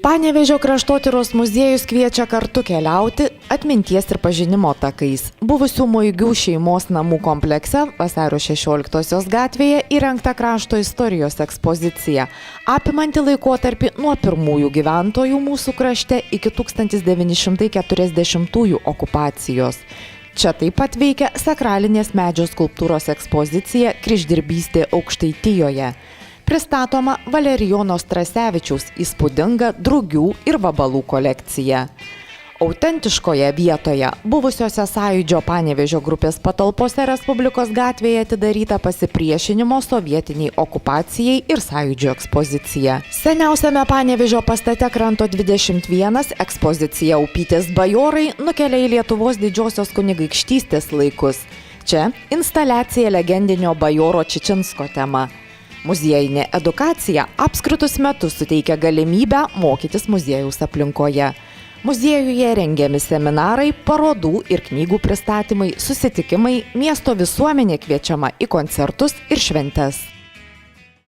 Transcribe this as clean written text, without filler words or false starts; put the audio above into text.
Panevėžio kraštotyros muziejus kviečia kartu keliauti atminties ir pažinimo takais. Buvusių Muigių šeimos namų komplekse vasario 16-osios gatvėje įrengta krašto istorijos ekspozicija, apimanti laikotarpį nuo pirmųjų gyventojų mūsų krašte iki 1940-ųjų okupacijos. Čia taip pat veikia sakralinės medžio skulptūros ekspozicija Kryždirbystė Aukštaitijoje. Pristatoma Valerijono Strasevičiaus įspūdinga drugių ir vabalų kolekcija. Autentiškoje vietoje, buvusiose Sąjūdžio Panevėžio grupės patalpose Respublikos gatvėje atidaryta pasipriešinimo sovietiniai okupacijai ir Sąjūdžio ekspozicija. Seniausiame Panevėžio pastate Kranto 21 ekspozicija Upytės bajorai nukelia į Lietuvos didžiosios kunigaikštystės laikus. Čia instaliacija legendinio bajoro Čičinsko tema. Muziejinė edukacija apskritus metus suteikia galimybę mokytis muziejaus aplinkoje. Muziejuje rengiami seminarai, parodų ir knygų pristatymai, susitikimai, miesto visuomenė kviečiama į koncertus ir šventes.